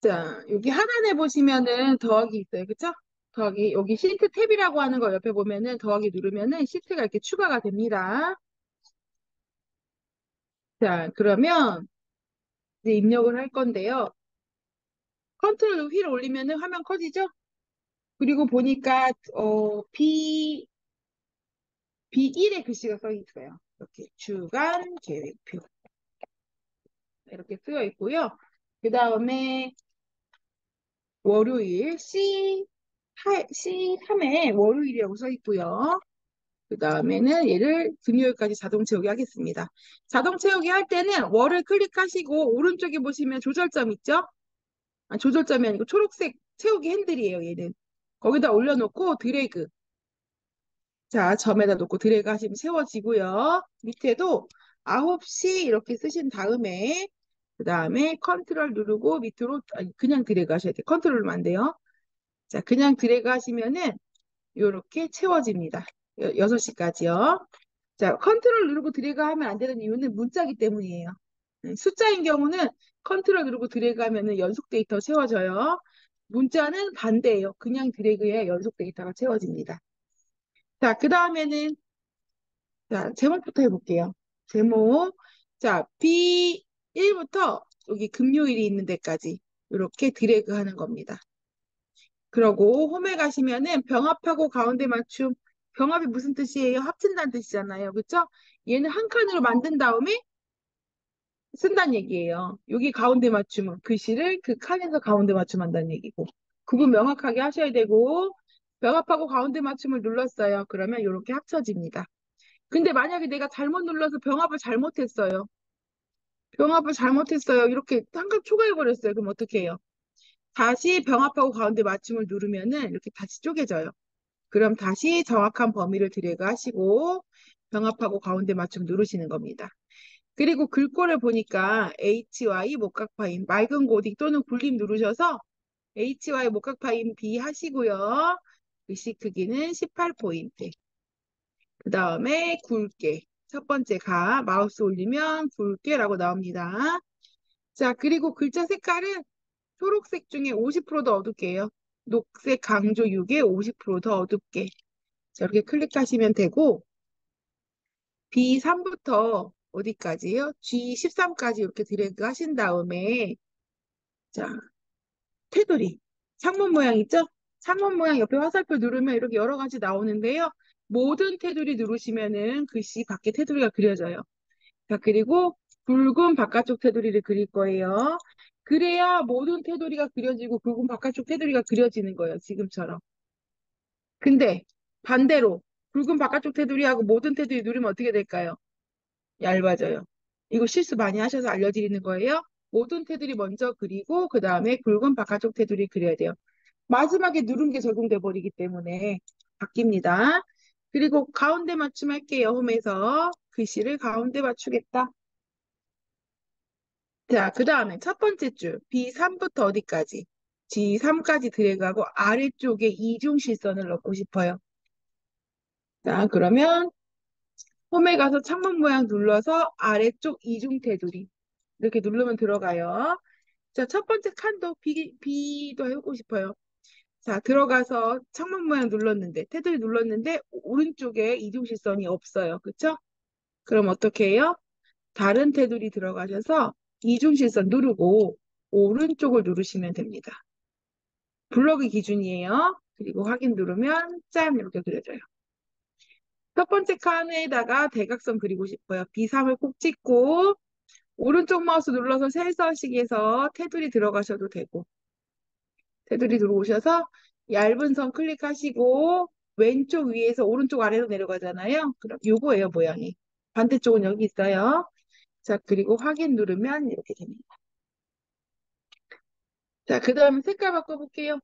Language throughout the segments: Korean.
자, 여기 하단에 보시면은 더하기 있어요. 그쵸? 더하기, 여기 시트 탭이라고 하는 거 옆에 보면은 더하기 누르면은 시트가 이렇게 추가가 됩니다. 자, 그러면 이제 입력을 할 건데요. 컨트롤 휠 올리면은 화면 커지죠? 그리고 보니까, B1에 글씨가 써 있어요. 이렇게 주간 계획표. 이렇게 쓰여 있고요. 그 다음에 월요일 C3에 월요일이라고 써 있고요. 그 다음에는 얘를 금요일까지 자동 채우기 하겠습니다. 자동 채우기 할 때는 월을 클릭하시고 오른쪽에 보시면 조절점 있죠? 아, 조절점이 아니고 초록색 채우기 핸들이에요, 얘는. 거기다 올려놓고 드래그. 자, 점에다 놓고 드래그 하시면 채워지고요. 밑에도 9시 이렇게 쓰신 다음에 그 다음에 컨트롤 누르고 밑으로 아니, 그냥 드래그 하셔야 돼요. 컨트롤 누르면 안 돼요. 자, 그냥 드래그 하시면은 이렇게 채워집니다. 6시까지요. 자, 컨트롤 누르고 드래그 하면 안 되는 이유는 문자기 때문이에요. 숫자인 경우는 컨트롤 누르고 드래그 하면은 연속 데이터 채워져요. 문자는 반대예요. 그냥 드래그에 연속 데이터가 채워집니다. 자, 그 다음에는 자, 제목부터 해볼게요. 제목. 자, B1부터 여기 금요일이 있는 데까지 이렇게 드래그 하는 겁니다. 그러고 홈에 가시면은 병합하고 가운데 맞춤. 병합이 무슨 뜻이에요? 합친다는 뜻이잖아요. 그쵸? 얘는 한 칸으로 만든 다음에 쓴다는 얘기예요. 여기 가운데 맞춤은 글씨를 그 칸에서 가운데 맞춤한다는 얘기고. 구분 명확하게 하셔야 되고 병합하고 가운데 맞춤을 눌렀어요. 그러면 이렇게 합쳐집니다. 근데 만약에 내가 잘못 눌러서 병합을 잘못했어요. 병합을 잘못했어요. 이렇게 한 칸 초과해버렸어요. 그럼 어떻게 해요? 다시 병합하고 가운데 맞춤을 누르면은 이렇게 다시 쪼개져요. 그럼 다시 정확한 범위를 드래그 하시고 병합하고 가운데 맞춤 누르시는 겁니다. 그리고 글꼴을 보니까 HY 목각파인 맑은 고딕 또는 굴림 누르셔서 HY 목각파인 B 하시고요. 글씨 크기는 18포인트. 그 다음에 굵게. 첫 번째 마우스 올리면 굵게라고 나옵니다. 자, 그리고 글자 색깔은 초록색 중에 50%더 어둡게요. 녹색 강조 6에 50%더 어둡게. 자, 이렇게 클릭하시면 되고 B3부터 어디까지요? G13까지 이렇게 드래그 하신 다음에 자, 테두리. 창문 모양 있죠? 창문 모양 옆에 화살표 누르면 이렇게 여러 가지 나오는데요. 모든 테두리 누르시면은 글씨 밖에 테두리가 그려져요. 자, 그리고 굵은 바깥쪽 테두리를 그릴 거예요. 그래야 모든 테두리가 그려지고 굵은 바깥쪽 테두리가 그려지는 거예요. 지금처럼. 근데 반대로 굵은 바깥쪽 테두리하고 모든 테두리 누르면 어떻게 될까요? 얇아져요. 이거 실수 많이 하셔서 알려드리는 거예요. 모든 테두리 먼저 그리고 그 다음에 굵은 바깥쪽 테두리 그려야 돼요. 마지막에 누른 게 적용돼 버리기 때문에 바뀝니다. 그리고 가운데 맞춤할게요. 홈에서 글씨를 가운데 맞추겠다. 자, 그 다음에 첫 번째 줄 B3부터 어디까지? G3까지 드래그하고 아래쪽에 이중실선을 넣고 싶어요. 자, 그러면 홈에 가서 창문 모양 눌러서 아래쪽 이중 테두리 이렇게 누르면 들어가요. 자, 첫 번째 칸도 B도 해보고 싶어요. 자, 들어가서 창문 모양 눌렀는데, 테두리 눌렀는데, 오른쪽에 이중실선이 없어요. 그쵸? 그럼 어떻게 해요? 다른 테두리 들어가셔서 이중실선 누르고, 오른쪽을 누르시면 됩니다. 블럭이 기준이에요. 그리고 확인 누르면 짠! 이렇게 그려져요. 첫 번째 칸에다가 대각선 그리고 싶어요. B3을 꼭 찍고, 오른쪽 마우스 눌러서 셀서식에서 테두리 들어가셔도 되고, 테두리 들어오셔서 얇은 선 클릭하시고 왼쪽 위에서 오른쪽 아래로 내려가잖아요. 그럼 요거예요, 모양이. 반대쪽은 여기 있어요. 자, 그리고 확인 누르면 이렇게 됩니다. 자, 그 다음에 색깔 바꿔볼게요.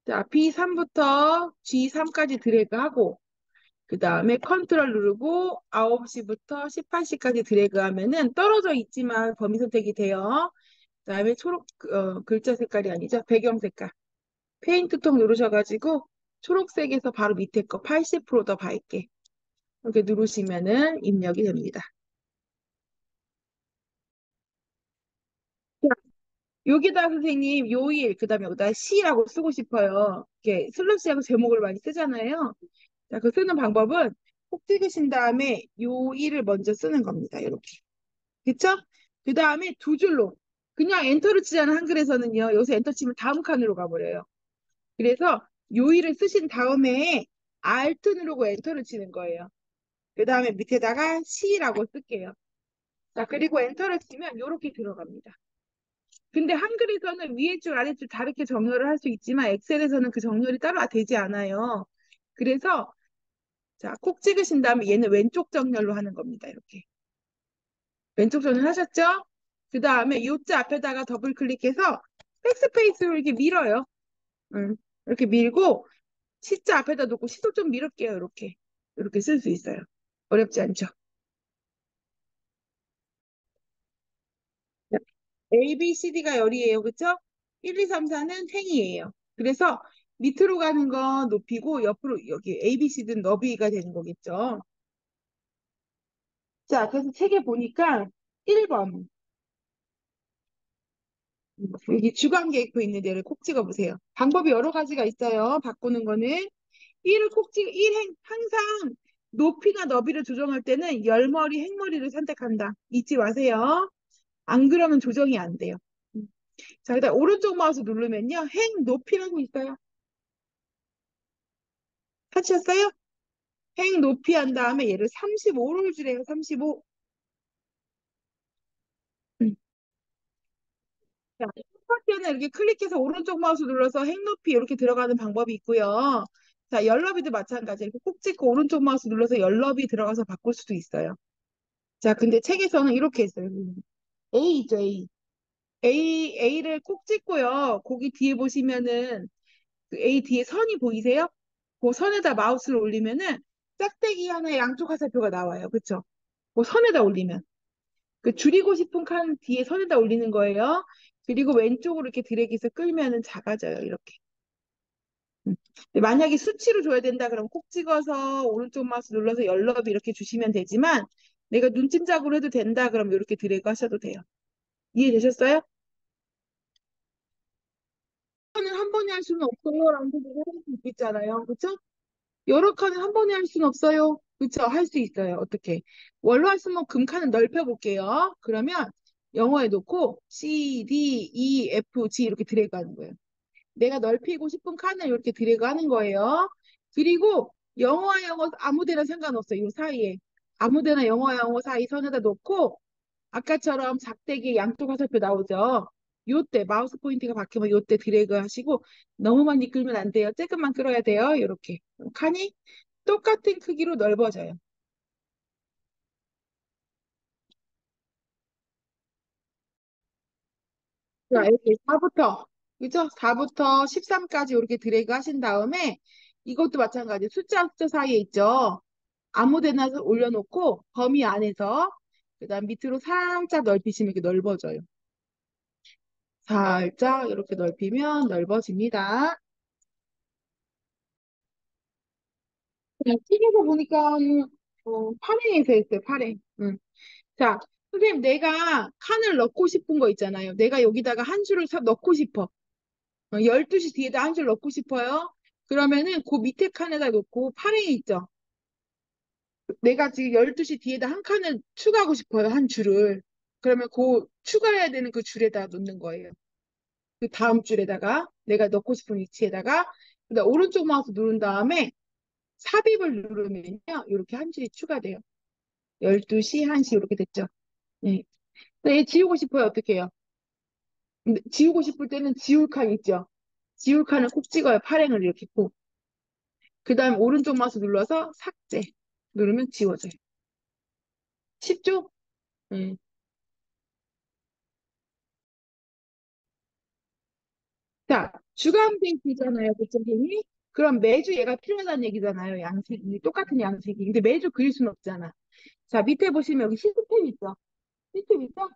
자, B3부터 G3까지 드래그하고 그 다음에 컨트롤 누르고 9시부터 18시까지 드래그하면은 떨어져 있지만 범위 선택이 돼요. 그 다음에 초록 글자 색깔이 아니죠. 배경 색깔. 페인트 통 누르셔가지고 초록색에서 바로 밑에 거 80%더 밝게 이렇게 누르시면은 입력이 됩니다. 여기다 선생님 요일 그다음에 여기다 시라고 쓰고 싶어요. 이렇게 슬러시하고 제목을 많이 쓰잖아요. 자, 그 쓰는 방법은 콕 찍으신 다음에 요일을 먼저 쓰는 겁니다. 이렇게. 그쵸? 그 다음에 두 줄로. 그냥 엔터를 치잖아, 한글에서는요. 여기서 엔터 치면 다음 칸으로 가버려요. 그래서 요일을 쓰신 다음에 Alt 누르고 엔터를 치는 거예요. 그 다음에 밑에다가 시라고 쓸게요. 자, 그리고 엔터를 치면 이렇게 들어갑니다. 근데 한글에서는 위에 줄, 아래 줄 다르게 정렬을 할 수 있지만 엑셀에서는 그 정렬이 따로 되지 않아요. 그래서 자, 콕 찍으신 다음에 얘는 왼쪽 정렬로 하는 겁니다. 이렇게. 왼쪽 정렬 하셨죠? 그 다음에 요자 앞에다가 더블 클릭해서 백스페이스로 이렇게 밀어요. 이렇게 밀고 시자 앞에다 놓고 시도 좀 밀을게요. 이렇게. 이렇게 쓸 수 있어요. 어렵지 않죠? A, B, C, D가 열이에요. 그쵸? 1, 2, 3, 4는 횡이에요. 그래서 밑으로 가는 건 높이고 옆으로 여기 A, B, C, D는 너비가 되는 거겠죠. 자, 그래서 책에 보니까 1번 여기 주간 계획표 있는 데를 콕 찍어 보세요. 방법이 여러 가지가 있어요. 바꾸는 거는 1을 콕 찍, 1행 항상 높이나 너비를 조정할 때는 열머리, 행머리를 선택한다. 잊지 마세요. 안 그러면 조정이 안 돼요. 자, 일단 오른쪽 마우스 누르면요. 행 높이라고 있어요. 하셨어요? 행 높이 한 다음에 얘를 35로 주래요. 35. 음. 자, 첫 번째는 이렇게 클릭해서 오른쪽 마우스 눌러서 행 높이 이렇게 들어가는 방법이 있고요. 자, 열너비도 마찬가지. 이렇게 콕 찍고 오른쪽 마우스 눌러서 열너비 들어가서 바꿀 수도 있어요. 자, 근데 책에서는 이렇게 했어요. A죠, A. A를 콕 찍고요. 거기 뒤에 보시면은 그 A 뒤에 선이 보이세요? 그 선에다 마우스를 올리면은 짝대기 하나의 양쪽 화살표가 나와요. 그쵸? 그 선에다 올리면. 그 줄이고 싶은 칸 뒤에 선에다 올리는 거예요. 그리고 왼쪽으로 이렇게 드래그해서 끌면은 작아져요. 이렇게. 근데 만약에 수치로 줘야 된다 그러면 콕 찍어서 오른쪽 마우스 눌러서 열너비 이렇게 주시면 되지만 내가 눈짐작으로 해도 된다 그러면 이렇게 드래그 하셔도 돼요. 이해되셨어요? 칸을 한 번에 할 수는 없어요. 라는 생각을 하실 수 있잖아요. 그쵸? 여러 칸을 한 번에 할 수는 없어요. 그쵸? 할 수 있어요. 어떻게? 원로 할수록 금칸을 넓혀 볼게요. 그러면 영어에 놓고 C, D, E, F, G 이렇게 드래그 하는 거예요. 내가 넓히고 싶은 칸을 이렇게 드래그 하는 거예요. 그리고 영어와 영어 아무 데나 상관없어요. 이 사이에. 아무 데나 영어와 영어 사이 선에다 놓고 아까처럼 작대기 양쪽 화살표 나오죠. 요때 마우스 포인트가 바뀌면 요때 드래그 하시고 너무 많이 끌면 안 돼요. 조금만 끌어야 돼요. 이렇게. 칸이 똑같은 크기로 넓어져요. 자, 이렇게 4부터 그죠? 4부터 13까지 이렇게 드래그 하신 다음에 이것도 마찬가지 숫자 사이에 있죠. 아무 데나 올려놓고 범위 안에서 그다음 밑으로 살짝 넓히시면 이렇게 넓어져요. 살짝 이렇게 넓히면 넓어집니다. 튀겨서 보니까 파랭에서 했어요. 파랭. 응. 자, 선생님 내가 칸을 넣고 싶은 거 있잖아요. 내가 여기다가 한 줄을 넣고 싶어. 12시 뒤에다 한 줄 넣고 싶어요. 그러면은 그 밑에 칸에다 놓고 파랭이 있죠. 내가 지금 12시 뒤에다 한 칸을 추가하고 싶어요. 한 줄을. 그러면 그 추가해야 되는 그 줄에다 놓는 거예요. 그 다음 줄에다가 내가 넣고 싶은 위치에다가 그다음 오른쪽 마우스 누른 다음에 삽입을 누르면요. 이렇게 한 줄이 추가돼요. 12시, 1시 이렇게 됐죠. 네. 근데 얘 지우고 싶어요. 어떻게 해요? 근데 지우고 싶을 때는 지울 칸 있죠. 지울 칸을 꼭 찍어요. 파랭을 이렇게 꼭. 그 다음에 오른쪽 마우스 눌러서 삭제. 누르면 지워져요. 쉽죠? 네. 자, 주간 뱅크잖아요. 그쵸, 선생님? 그럼 매주 얘가 필요하다는 얘기잖아요. 양식이. 똑같은 양식이. 근데 매주 그릴 수는 없잖아. 자, 밑에 보시면 여기 시스템 있죠? 시스템 있죠?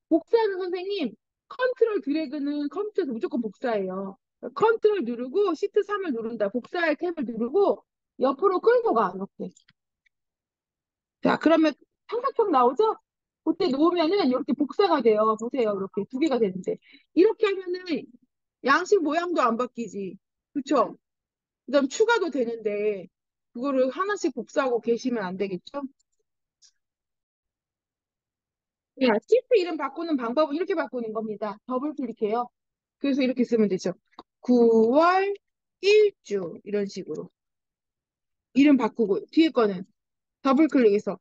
복사는 선생님, 컨트롤 드래그는 컴퓨터에서 무조건 복사해요. 컨트롤 누르고 시트 3을 누른다. 복사할 탭을 누르고 옆으로 끌고 가. 이렇게. 자, 그러면 삼각형 나오죠? 그때 놓으면은 이렇게 복사가 돼요. 보세요. 이렇게 두 개가 되는데. 이렇게 하면은 양식 모양도 안 바뀌지. 그쵸? 그다음 추가도 되는데 그거를 하나씩 복사하고 계시면 안 되겠죠? 네, 시트 이름 바꾸는 방법은 이렇게 바꾸는 겁니다. 더블 클릭해요. 그래서 이렇게 쓰면 되죠. 9월 1주 이런 식으로 이름 바꾸고 뒤에 거는 더블 클릭해서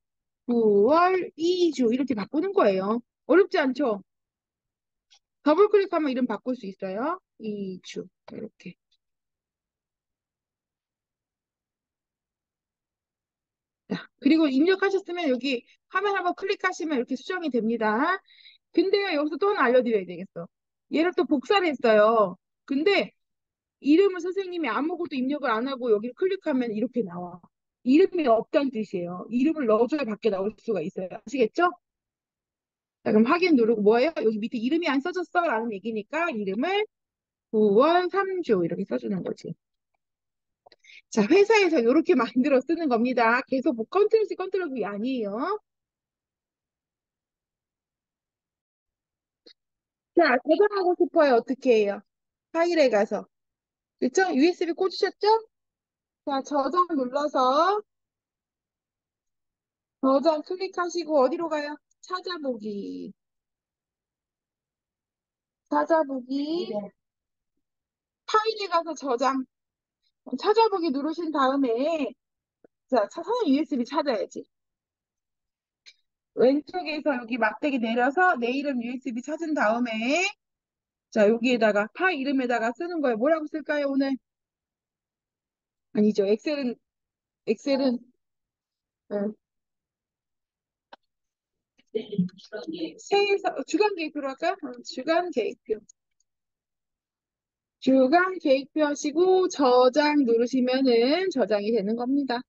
9월 2주 이렇게 바꾸는 거예요. 어렵지 않죠? 더블 클릭하면 이름 바꿀 수 있어요. 2주 이렇게. 자, 그리고 입력하셨으면 여기 화면 한번 클릭하시면 이렇게 수정이 됩니다. 근데요, 여기서 또 하나 알려드려야 되겠어. 얘를 또 복사를 했어요. 근데 이름을 선생님이 아무것도 입력을 안 하고 여기를 클릭하면 이렇게 나와. 이름이 없다는 뜻이에요. 이름을 넣어줘야 밖에 나올 수가 있어요. 아시겠죠? 자, 그럼 확인 누르고 뭐예요? 여기 밑에 이름이 안 써졌어 라는 얘기니까 이름을 9월 3주 이렇게 써주는 거지. 자, 회사에서 이렇게 만들어 쓰는 겁니다. 계속 뭐 컨트롤 C, 컨트롤 V 아니에요. 자, 저장하고 싶어요. 어떻게 해요? 파일에 가서. 그쵸? USB 꽂으셨죠? 자, 저장 눌러서 저장 클릭하시고 어디로 가요? 찾아보기. 찾아보기. 네. 파일에 가서 저장. 찾아보기 누르신 다음에 자, 선생님 USB 찾아야지. 왼쪽에서 여기 막대기 내려서 내 이름 USB 찾은 다음에 자, 여기에다가 파일 이름에다가 쓰는 거예요. 뭐라고 쓸까요, 오늘? 아니죠. 엑셀은 어, 세에서 주간 계획표로 할까요? 주간 계획표. 주간 계획표 하시고 저장 누르시면은 저장이 되는 겁니다.